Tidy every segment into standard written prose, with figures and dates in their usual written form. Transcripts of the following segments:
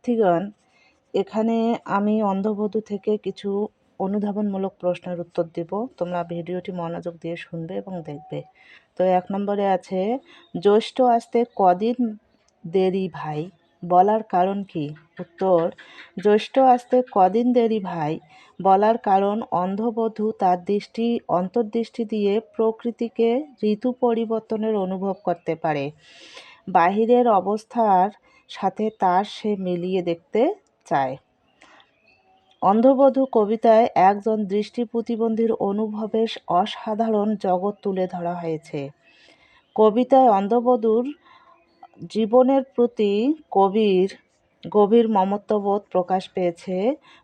শিক্ষার্থীগণ, এখানে আমি অন্ধবধূ থেকে কিছু অনুধাবনমূলক প্রশ্নের উত্তর দেব। তোমরা ভিডিওটি মনোযোগ দিয়ে শুনবে এবং দেখবে। তো 1 নম্বরে আছে, জ্যৈষ্ঠ আসতে কদিন দেরি ভাই, বলার কারণ কি? উত্তর, জ্যৈষ্ঠ আসতে কদিন দেরি ভাই বলার কারণ অন্ধবধূ তার অন্তর্দৃষ্টি দিয়ে প্রকৃতিকে ঋতু পরিবর্তনের অনুভব করতে পারে। বাহিরের অবস্থার সাথে তার সে মিলিয়ে দেখতে চায়। অন্ধবধূ কবিতায় একজন দৃষ্টি প্রতিবন্ধীর অনুভবের অসাধারণ জগৎ তুলে ধরা হয়েছে। কবিতায় অন্ধবধূর জীবনের প্রতি গভীর মমত্ববোধ প্রকাশ পেয়েছে।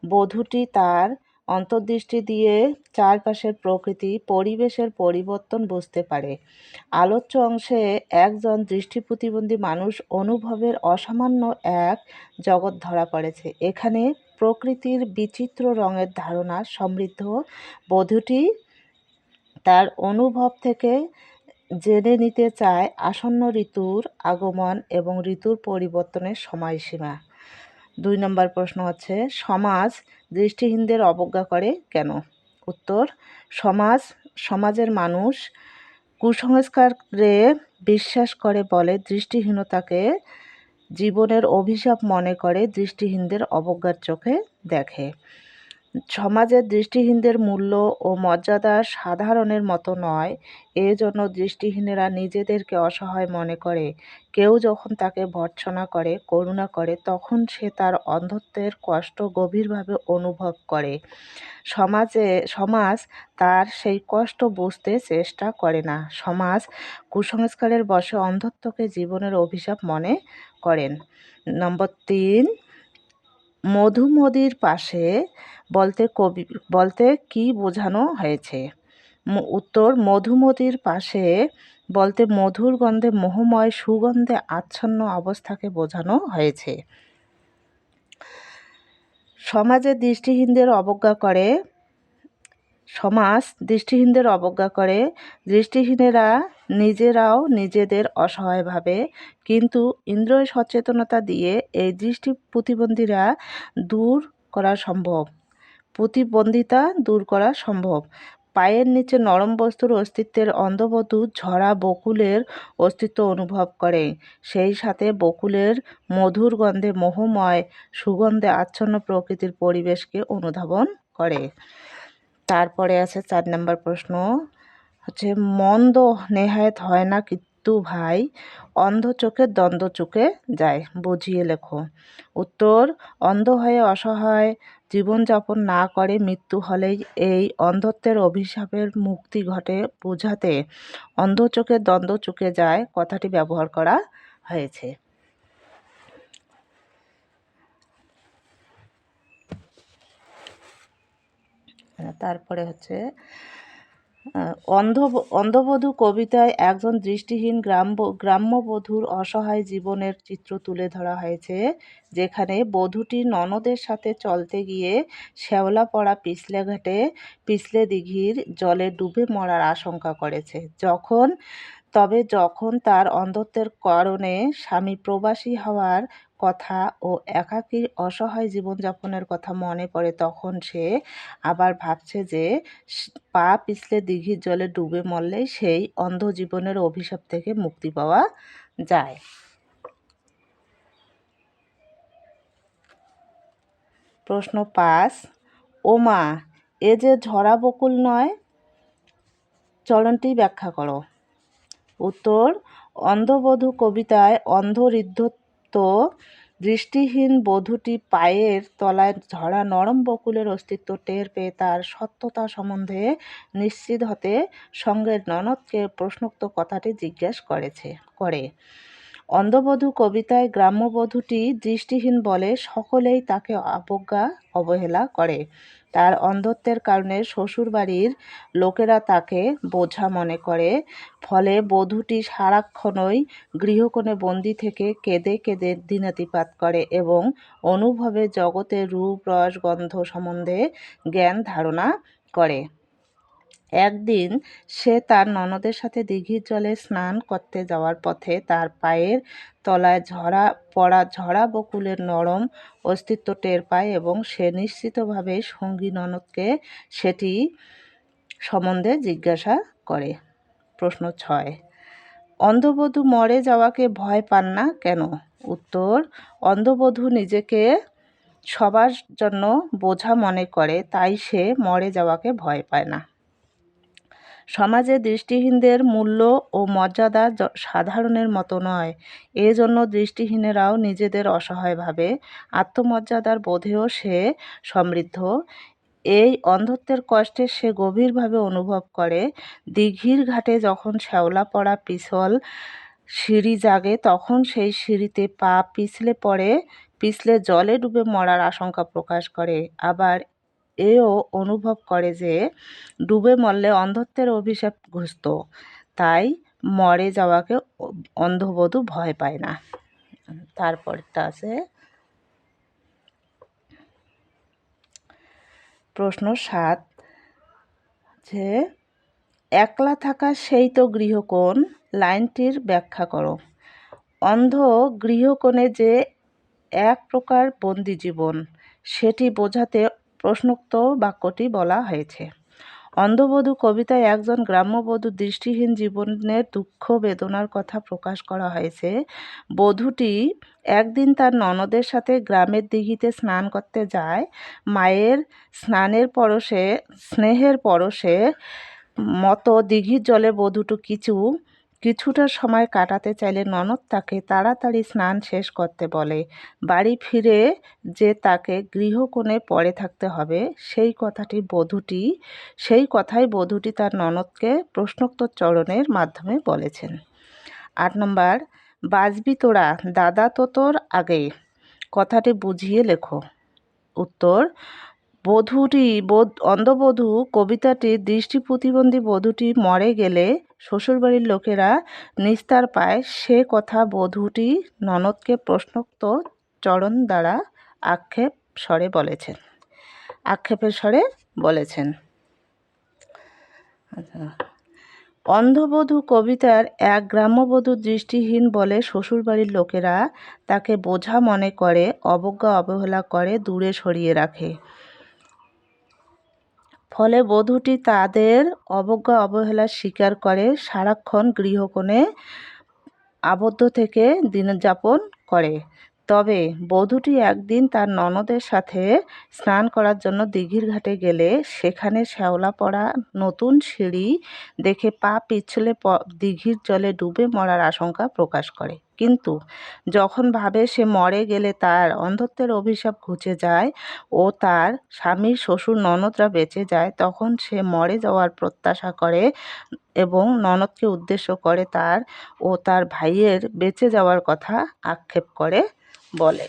বধূটি তার অন্তর্দৃষ্টি দিয়ে চারপাশের প্রকৃতি, পরিবেশের পরিবর্তন বুঝতে পারে। আলোচ্য অংশে একজন দৃষ্টি প্রতিবন্ধী মানুষ অনুভবের অসামান্য এক জগৎ ধরা পড়েছে। এখানে প্রকৃতির বিচিত্র রঙের ধারণা সমৃদ্ধ। বধূটি তার অনুভব থেকে জেনে নিতে চায় আসন্ন ঋতুর আগমন এবং ঋতুর পরিবর্তনের সময়সীমা। 2 নম্বর প্রশ্ন হচ্ছে, সমাজ দৃষ্টিহীনদের অবজ্ঞা করে কেন? উত্তর, সমাজের মানুষ কুসংস্কারে বিশ্বাস করে বলে দৃষ্টিহীনতাকে জীবনের অভিশাপ মনে করে দৃষ্টিহীনদের অবজ্ঞার চোখে দেখে। সমাজের দৃষ্টিহীনদের মূল্য ও মর্যাদা সাধারণের মতো নয়, এজন্য দৃষ্টিহীনেরা নিজেদেরকে অসহায় মনে করে। কেউ যখন তাকে ভর্ৎসনা করে, করুণা করে, তখন সে তার অন্ধত্বের কষ্ট গভীরভাবে অনুভব করে। সমাজ তার সেই কষ্ট বুঝতে চেষ্টা করে না। সমাজ কুসংস্কারের বশে অন্ধত্বকে জীবনের অভিশাপ মনে করেন। নম্বর 3, মধুমদির পাশে বলতে কি বোঝানো হয়েছে? উত্তর, মধুমদির পাশে বলতে মধুর গন্ধে মোহময় সুগন্ধে আচ্ছন্ন অবস্থাকে বোঝানো হয়েছে। সমাজ দৃষ্টিহীনদের অবজ্ঞা করে। দৃষ্টিহীনেরা নিজেরাও নিজেদের অসহায় ভাবে, কিন্তু ইন্দ্রিয় সচেতনতা দিয়ে এই দৃষ্টি প্রতিবন্ধিতা দূর করা সম্ভব। পায়ের নিচে নরম বস্তুর অস্তিত্বের অন্ধবধূ ঝরা বকুলের অস্তিত্ব অনুভব করে। সেই সাথে বকুলের মধুর গন্ধে মোহময় সুগন্ধে আচ্ছন্ন প্রকৃতির পরিবেশকে অনুধাবন করে। তারপরে আছে 4 নম্বর প্রশ্ন হচ্ছে, মন্দ নেহায়েত হয় না কিন্তু ভাই, অন্ধ চোখে দ্বন্দ্ব চুকে যায়, বুঝিয়ে লেখো। উত্তর, অন্ধ হয়ে অসহায় জীবনযাপন না করে মৃত্যু হলেই এই অন্ধত্বের অভিশাপের মুক্তি ঘটে বোঝাতে অন্ধ চোখে দ্বন্দ্ব চুকে যায় কথাটি ব্যবহার করা হয়েছে। তারপরে হচ্ছে, অন্ধবধূ কবিতায় একজন দৃষ্টিহীন গ্রাম্যবধূর অসহায় জীবনের চিত্র তুলে ধরা হয়েছে, যেখানে বধূটি ননদের সাথে চলতে গিয়ে শ্যাওলা পড়া পিছলে দিঘির জলে ডুবে মরার আশঙ্কা করেছে। যখন তার অন্ধত্বের কারণে স্বামী প্রবাসী হওয়ার কথা ও একাকী অসহায় জীবনযাপনের কথা মনে পড়ে, তখন সে আবার ভাবছে যে পা পিছলে দিঘির জলে ডুবে মরলেই সেই অন্ধ জীবনের অভিশাপ থেকে মুক্তি পাওয়া যায়। প্রশ্ন 5, ওমা, এ যে ঝরা বকুল নয়, চলনটি ব্যাখ্যা করো। উত্তর, অন্ধবধূ কবিতায় অন্ধ দৃষ্টিহীন বধূটি পায়ের তলায় ঝরা নরম বকুলের অস্তিত্ব টের পেয়ে তার সত্যতা সম্বন্ধে নিশ্চিত হতে সঙ্গে ননদকে প্রশ্নোক্ত কথাটি জিজ্ঞেস করে। অন্ধবধূ কবিতায় গ্রাম্যবধূটি দৃষ্টিহীন বলে সকলেই তাকে অবহেলা করে। তার অন্ধত্বের কারণে শ্বশুরবাড়ির লোকেরা তাকে বোঝা মনে করে। ফলে বধূটি সারাক্ষণই গৃহকোণে বন্দি থেকে কেঁদে কেঁদে দিনাতিপাত করে এবং অনুভবে জগতের রূপ রস গন্ধ সম্বন্ধে জ্ঞান ধারণা করে। একদিন সে তার ননদের সাথে দিঘির জলে স্নান করতে যাওয়ার পথে তার পায়ের তলায় ঝরা বকুলের নরম অস্তিত্ব টের পায় এবং সে নিশ্চিতভাবে সঙ্গী ননদকে সেটি সম্বন্ধে জিজ্ঞাসা করে। প্রশ্ন 6, অন্ধবধূ মরে যাওয়াকে ভয় পান না কেন? উত্তর, অন্ধবধূ নিজেকে সবার জন্য বোঝা মনে করে, তাই সে মরে যাওয়াকে ভয় পায় না। সমাজে দৃষ্টিহীনদের মূল্য ও মর্যাদা সাধারণের মতো নয়। এজন্য দৃষ্টিহীনেরাও নিজেদের অসহায় ভাবে, আত্মমর্যাদার বোধেও সে সমৃদ্ধ। এই অন্ধত্বের কষ্টে সে গভীরভাবে অনুভব করে। দিঘির ঘাটে যখন শ্যাওলা পড়া পিছল সিঁড়ি জাগে, তখন সেই সিঁড়িতে পা পিছলে জলে ডুবে মরার আশঙ্কা প্রকাশ করে। আবার এও অনুভব করে যে ডুবে মরলে অন্ধত্বের অভিশাপ ঘুচত, তাই মরে যাওয়াকে অন্ধবধূ ভয় পায় না। তারপরটা আছে প্রশ্ন 7, যে একলা থাকা সেই তো গৃহকোণ, লাইনটির ব্যাখ্যা করো। অন্ধ গৃহকোণে যে এক প্রকার বন্দি জীবন, সেটি বোঝাতে প্রশ্নোক্ত বাক্যটি বলা হয়েছে। অন্ধবধূ কবিতায় একজন গ্রাম্যবধূর দৃষ্টিহীন জীবনের দুঃখ বেদনার কথা প্রকাশ করা হয়েছে। বধূটি একদিন তার ননদের সাথে গ্রামের দিঘিতে স্নান করতে যায়। মায়ের স্নেহের পরশে মতো দিঘির জলে বধূটি কিছুটা সময় কাটাতে চাইলে ননদ তাকে তাড়াতাড়ি স্নান শেষ করতে বলে। বাড়ি ফিরে যে তাকে গৃহকোণে পড়ে থাকতে হবে, সেই কথাই বধূটি তার ননদকে প্রশ্নোত্তর-চরণের মাধ্যমে বলেছেন। 8 নম্বর, বাঁচবি তোরা দাদা তো তোর আগে, কথাটি বুঝিয়ে লেখো। উত্তর, অন্ধবধূ কবিতাটির দৃষ্টি প্রতিবন্ধী বধূটি মরে গেলে শ্বশুরবাড়ির লোকেরা নিস্তার পায়, সে কথা বধূটি ননদকে প্রশ্নোত্তর চরণ দ্বারা আক্ষেপের স্বরে বলেছেন। অন্ধবধূ কবিতার এক গ্রাম্যবধূ দৃষ্টিহীন বলে শ্বশুরবাড়ির লোকেরা তাকে বোঝা মনে করে, অবজ্ঞা অবহেলা করে, দূরে সরিয়ে রাখে। ফলে বধূটি তাদের অবজ্ঞা অবহেলা স্বীকার করে সারাক্ষণ গৃহকোণে আবদ্ধ থেকে দিনযাপন করে। তবে বধূটি একদিন তার ননদের সাথে স্নান করার জন্য দিঘির ঘাটে গেলে সেখানে শ্যাওলা পড়া নতুন সিঁড়ি দেখে পা পিছলে দিঘির জলে ডুবে মরার আশঙ্কা প্রকাশ করে। কিন্তু যখন ভাবে সে মরে গেলে তার অন্ধত্বের অভিশাপ ঘুচে যায় ও তার স্বামীর শ্বশুর ননদরা বেঁচে যায়, তখন সে মরে যাওয়ার প্রত্যাশা করে এবং ননদকে উদ্দেশ্য করে তার ভাইয়ের বেঁচে যাওয়ার কথা আক্ষেপ করে বলে।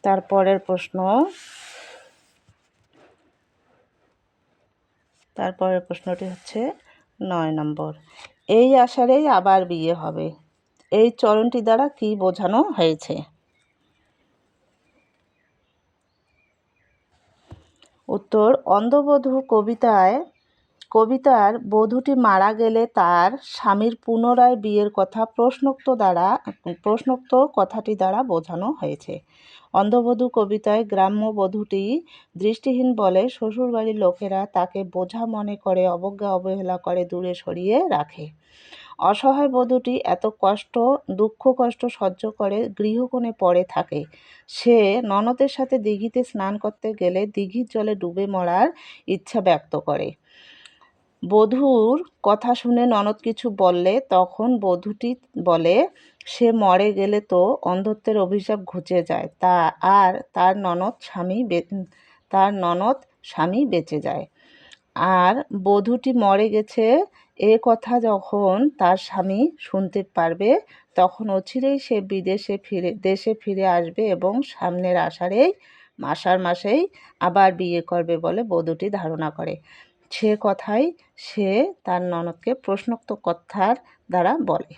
তারপরের প্রশ্নটি হচ্ছে 9 নম্বর, এই আষাঢ়েই আবার বিয়ে হবে, এই চরণটি দ্বারা কি বোঝানো হয়েছে? উত্তর, অন্ধবধূ কবিতার বধূটি মারা গেলে তার স্বামীর পুনরায় বিয়ের কথা প্রশ্নোক্ত কথাটি দ্বারা বোঝানো হয়েছে। অন্ধবধূ কবিতায় গ্রাম্য বধূটি দৃষ্টিহীন বলে শ্বশুরবাড়ির লোকেরা তাকে বোঝা মনে করে, অবজ্ঞা অবহেলা করে, দূরে সরিয়ে রাখে। অসহায় বধূটি এত দুঃখ কষ্ট সহ্য করে গৃহকোণে পড়ে থাকে। সে ননদের সাথে দিঘিতে স্নান করতে গেলে দিঘির জলে ডুবে মরার ইচ্ছা ব্যক্ত করে। বধূর কথা শুনে ননদ কিছু বললে তখন বধূটি বলে, সে মরে গেলে তো অন্ধত্বের অভিশাপ ঘুচে যায়, তার ননদ স্বামী বেঁচে যায়। আর বধূটি মরে গেছে এ কথা যখন তার স্বামী শুনতে পারবে, তখন অচিরেই সে দেশে ফিরে আসবে এবং সামনের আষাঢ় মাসেই আবার বিয়ে করবে বলে বধূটি ধারণা করে। সে কথাই সে তার ননদকে প্রশ্নোক্ত কথার দ্বারা বলে।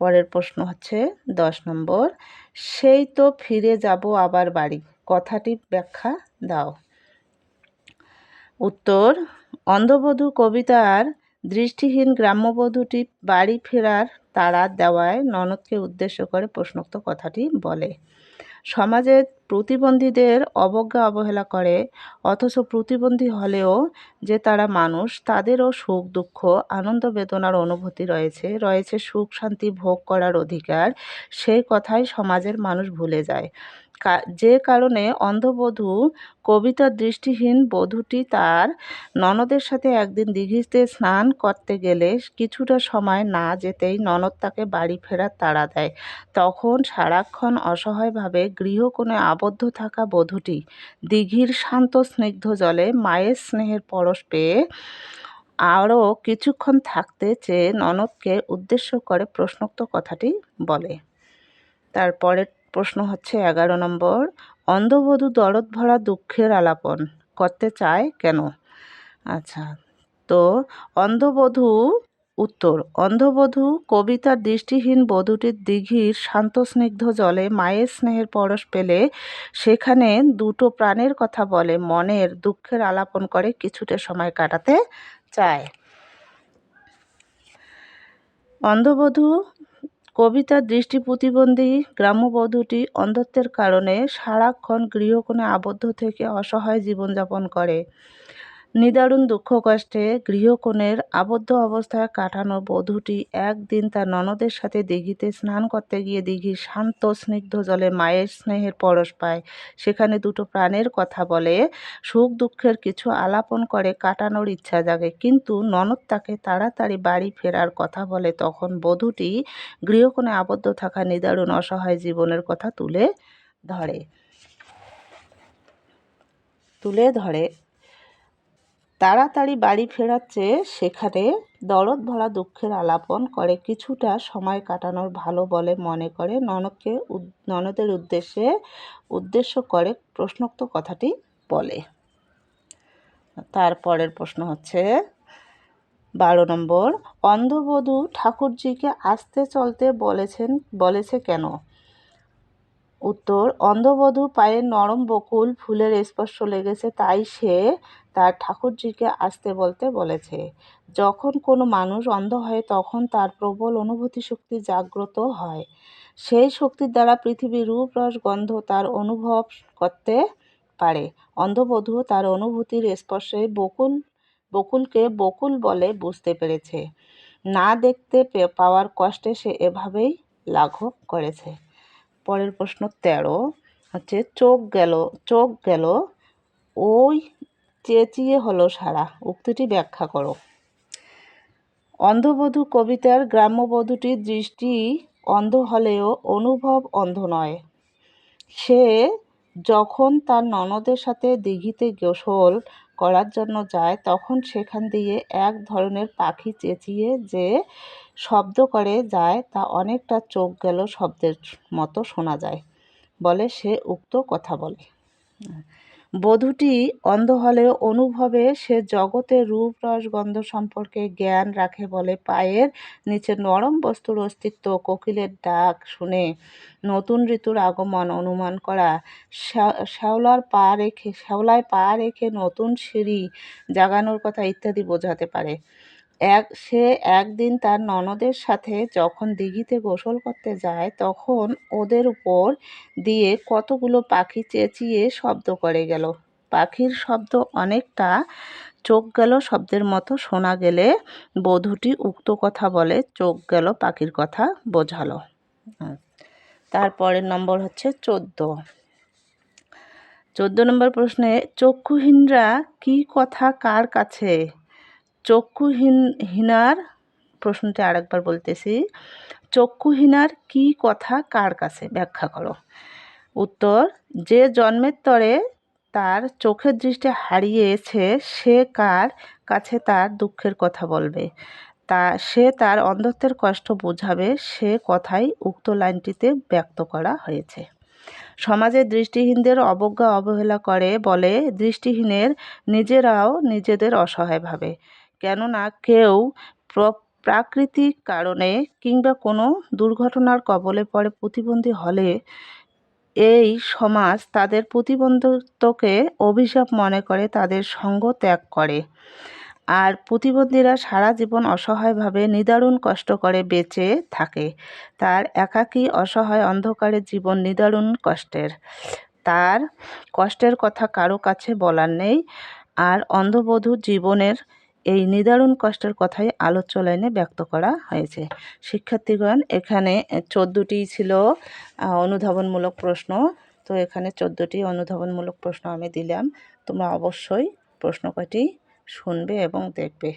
পরের প্রশ্ন হচ্ছে 10 নম্বর, সেই তো ফিরে যাব আবার বাড়ি, কথাটি ব্যাখ্যা দাও। উত্তর, অন্ধবধূ কবিতার দৃষ্টিহীন গ্রাম্যবধূটি বাড়ি ফেরার তাড়া দেওয়ায় ননদকে উদ্দেশ্য করে প্রশ্নোক্ত কথাটি বলে। সমাজে প্রতিবন্ধীদের অবজ্ঞা অবহেলা করে, অথচ প্রতিবন্ধী হলেও যে তারা মানুষ, তাদেরও সুখ দুঃখ আনন্দ বেদনার অনুভূতি রয়েছে সুখ শান্তি ভোগ করার অধিকার, সেই কথাই সমাজের মানুষ ভুলে যায়। যে কারণে অন্ধবধূ কবিতার দৃষ্টিহীন বধূটি তার ননদের সাথে একদিন দিঘিতে স্নান করতে গেলে কিছুটা সময় না যেতেই ননদ তাকে বাড়ি ফেরার তাড়া দেয়। তখন সারাক্ষণ অসহায়ভাবে গৃহকোণে আবদ্ধ থাকা বধূটি দিঘির শান্ত স্নিগ্ধ জলে মায়ের স্নেহের পরশ পেয়ে আরও কিছুক্ষণ থাকতে চেয়ে ননদকে উদ্দেশ্য করে প্রশ্নোক্ত কথাটি বলে। তারপরের প্রশ্ন হচ্ছে 11 নম্বর, অন্ধবধূ দরদ ভরা দুঃখের আলাপন করতে চায় কেন? আচ্ছা, তো উত্তর, অন্ধবধূ কবিতার দৃষ্টিহীন বধূটির দিঘির শান্ত স্নিগ্ধ জলে মায়ের স্নেহের পরশ পেলে সেখানে দুটো প্রাণের কথা বলে মনের দুঃখের আলাপন করে কিছুটা সময় কাটাতে চায়। অন্ধবধূ কবিতার দৃষ্টি প্রতিবন্ধী গ্রাম্যবধূটি অন্ধত্বের কারণে সারাক্ষণ গৃহকোণে আবদ্ধ থেকে অসহায় জীবনযাপন করে। নিদারুণ দুঃখ কষ্টে গৃহকোণের আবদ্ধ অবস্থায় কাটানো বধূটি একদিন তার ননদের সাথে দিঘিতে স্নান করতে গিয়ে দিঘির শান্ত স্নিগ্ধ জলে মায়ের স্নেহের পরশ পায়। সেখানে দুটো প্রাণের কথা বলে, সুখ দুঃখের কিছু আলাপন করে কাটানোর ইচ্ছা জাগে, কিন্তু ননদ তাকে তাড়াতাড়ি বাড়ি ফেরার কথা বলে। তখন বধূটি গৃহকোণে আবদ্ধ থাকা নিদারুণ অসহায় জীবনের কথা তুলে ধরে তাড়াতাড়ি বাড়ি ফেরার চেয়ে সেখানে দরদ ভরা দুঃখের আলাপন করে কিছুটা সময় কাটানোর ভালো বলে মনে করে ননদের উদ্দেশ্য করে প্রশ্নোক্ত কথাটি বলে। তারপরের প্রশ্ন হচ্ছে 12 নম্বর, অন্ধবধূ ঠাকুরজিকে আস্তে চলতে বলেছে কেন? উত্তর, অন্ধবধূ পায়ের নরম বকুল ফুলের স্পর্শ লেগেছে, তাই সে তার ঠাকুরজিকে আসতে বলতে বলেছে। যখন কোনো মানুষ অন্ধ হয় তখন তার প্রবল অনুভূতি শক্তি জাগ্রত হয়। সেই শক্তির দ্বারা পৃথিবীর রূপ রস গন্ধ তার অনুভব করতে পারে। অন্ধবধূও তার অনুভূতির স্পর্শে বকুলকে বকুল বলে বুঝতে পেরেছে। না দেখতে পাওয়ার কষ্টে সে এভাবেই লাঘব করেছে। পরের প্রশ্ন 13 হচ্ছে, চোখ গেল ওই চেঁচিয়ে হলো সারা, উক্তিটি ব্যাখ্যা করো। অন্ধবধূ কবিতার গ্রাম্যবধূটির দৃষ্টি অন্ধ হলেও অনুভব অন্ধ নয়। সে যখন তার ননদের সাথে দিঘিতে গোসল করার জন্য যায় তখন সেখান দিয়ে এক ধরনের পাখি চেঁচিয়ে যে শব্দ করে যায় তা অনেকটা চোখ গেল শব্দের মতো শোনা যায় বলে সে উক্ত কথা বলে। বধূটি অন্ধ হলেও অনুভবে সে জগতের রূপ রস গন্ধ সম্পর্কে জ্ঞান রাখে বলে পায়ের নিচে নরম বস্তুর অস্তিত্ব, কোকিলের ডাক শুনে নতুন ঋতুর আগমন অনুমান করা, শ্যাওলায় পা রেখে নতুন সিঁড়ি জাগানোর কথা ইত্যাদি বোঝাতে পারে। সে একদিন তার ননদের সাথে যখন দিঘিতে গোসল করতে যায় তখন ওদের উপর দিয়ে কতগুলো পাখি চেঁচিয়ে শব্দ করে গেল। পাখির শব্দ অনেকটা চোখ গেল শব্দের মতো শোনা গেলে বধূটি উক্ত কথা বলে চোখ গেল পাখির কথা বোঝালো। তারপরের নম্বর হচ্ছে 14 নম্বর প্রশ্নে, চক্ষুহীনরা কি কথা কার কাছে? চক্ষুহীনার প্রশ্নটি আরেকবার বলতেছি, চক্ষুহীনার কি কথা কার কাছে, ব্যাখ্যা করো। উত্তর, যে জন্মের তরে তার চোখের দৃষ্টি হারিয়েছে সে কার কাছে তার দুঃখের কথা বলবে, সে তার অন্ধত্বের কষ্ট বোঝাবে, সে কথাই উক্ত লাইনটিতে ব্যক্ত করা হয়েছে। সমাজে দৃষ্টিহীনদের অবজ্ঞা অবহেলা করে বলে দৃষ্টিহীনের নিজেরাও নিজেদের অসহায় ভাবে। কেননা কেউ প্রাকৃতিক কারণে কিংবা কোনো দুর্ঘটনার কবলে পড়ে প্রতিবন্ধী হলে এই সমাজ তাদের প্রতিবন্ধককে অভিশাপ মনে করে তাদের সঙ্গ ত্যাগ করে। আর প্রতিবন্ধীরা সারা জীবন অসহায়ভাবে নিদারুণ কষ্ট করে বেঁচে থাকে। তার একাকী অসহায় অন্ধকারের জীবন নিদারুণ কষ্টের। তার কষ্টের কথা কারো কাছে বলার নেই। আর অন্ধবধূর জীবনের এই নিদারুণ কষ্টের কথাই আলোচ্য লাইনে ব্যক্ত করা হয়েছে। শিক্ষার্থীগণ, এখানে 14টি ছিল অনুধাবনমূলক প্রশ্ন। তো এখানে 14টি অনুধাবনমূলক প্রশ্ন আমি দিলাম। তোমরা অবশ্যই প্রশ্ন কয়টি শুনবে এবং দেখবে।